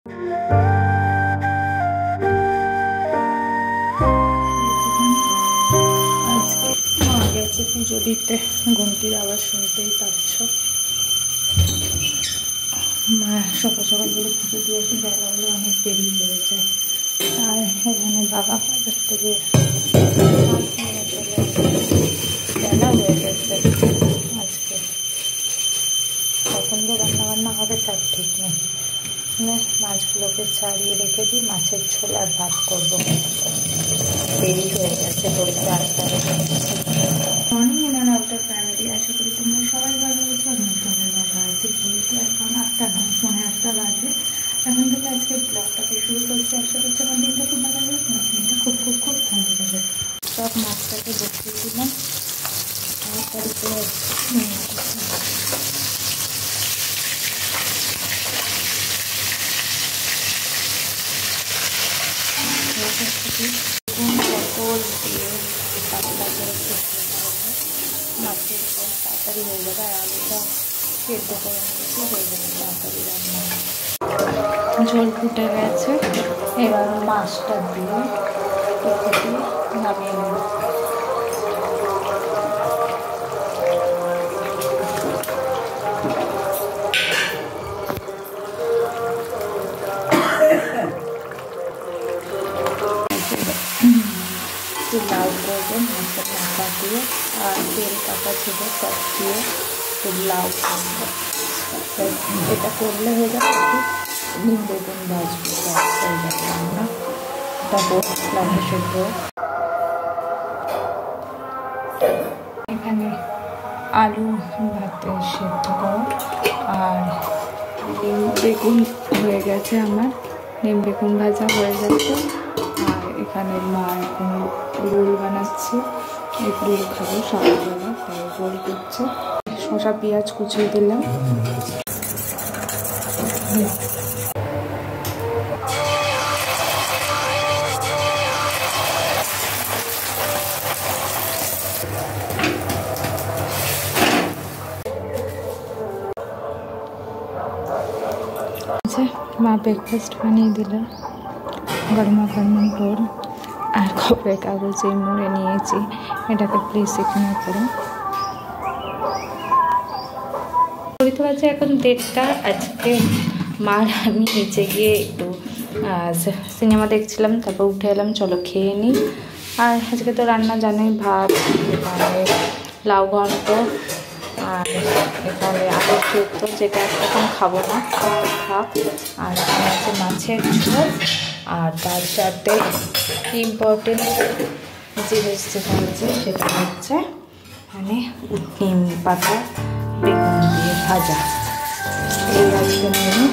আজকে মা গেছে পুজো দিতে, ঘন্টির আওয়াজ শুনতেই পাচ্ছ। মা সকাল সকাল বলে পুজো দিয়েছে, বেলা হলে অনেক দেরি হয়ে যায়। আর এখানে বাবা বাজার থেকে বেলা হয়ে গেছে। আজকে কখন তো রান্নাবান্না হবে তার ঠিক নেই। মাছগুলোকে ছাড়িয়ে রেখে দিই, মাছের ঝোল আর ভাত করবো। দেরি হয়ে গেছে, বলতে 8টা বেজে গেছে। মর্নিং এনার আউটার ফ্যামিলি, আশা করি তোমরা সবাই ভালো হয়েছো। আমি সবাই ভালো আছি। বলতে এখন 8টা নয়, 8:30 বাজে। এখন থেকে আজকে ব্লগটাকে শুরু করছি। আশা করছি আমার দিনটা খুব ভালো হবে, তোমার দিনটা খুব খুব খুব ভালো যাবে। সব মাছটাকে বসিয়ে দিলাম, তারপরে পটল দিয়ে পাতলা করে মাছের ঝোল তাড়াতাড়ি হয়ে যাবে। আর আলুটা সেদ্ধ করে নিয়েছি, হয়ে যাবে তাড়াতাড়ি রান্না। ঝোল ফুটে গেছে, এবার মাছটা দিয়ে নামিয়ে নেব। লাউ করবো মাছের মাথা দিয়ে, আর তেল কাটা ছিল সব দিয়ে লাউ করবো। এটা করলে হয়ে যাবে, নিম বেগুন ভাজবো, হয়ে যাবে রান্না। তারপর লাউ সেদ্ধ। এখানে আলু ভাতে সেদ্ধ করো, আর নিম বেগুন হয়ে গেছে আমার, নিম বেগুন ভাজা হয়ে গেছে। আর এখানে মা এখন রোল বানাচ্ছে, এই রোল খাবো সকালবেলা, তাই রোল করছে। শসা পেঁয়াজ কুচিয়ে দিলাম। মা ব্রেকফাস্ট বানিয়ে দিল, গরমা গরম রোল আর খবরের কাগজে মুড়ে নিয়েছি। এটাকে প্লিজ এখানে করো। ঘড়িতে বাজে এখন 1:30। আজকে মার আমি নিচে গিয়ে একটু সিনেমা দেখছিলাম, তারপর উঠে এলাম, চলো খেয়ে নিই। আর আজকে তো রান্না জানোই, ভাত, এখানে লাউ ঘন্ট, আর এখানে আলু সেদ্ধ, যেটা এখন খাবো না, থাক। আর এখানে আছে মাছের ঝোল, আর তার সাথে ইম্পর্টেন্ট জিনিস যেটা হচ্ছে সেটা হচ্ছে মানে নিম পাতা বেগুন দিয়ে ভাজা। এই আজকে মেনু।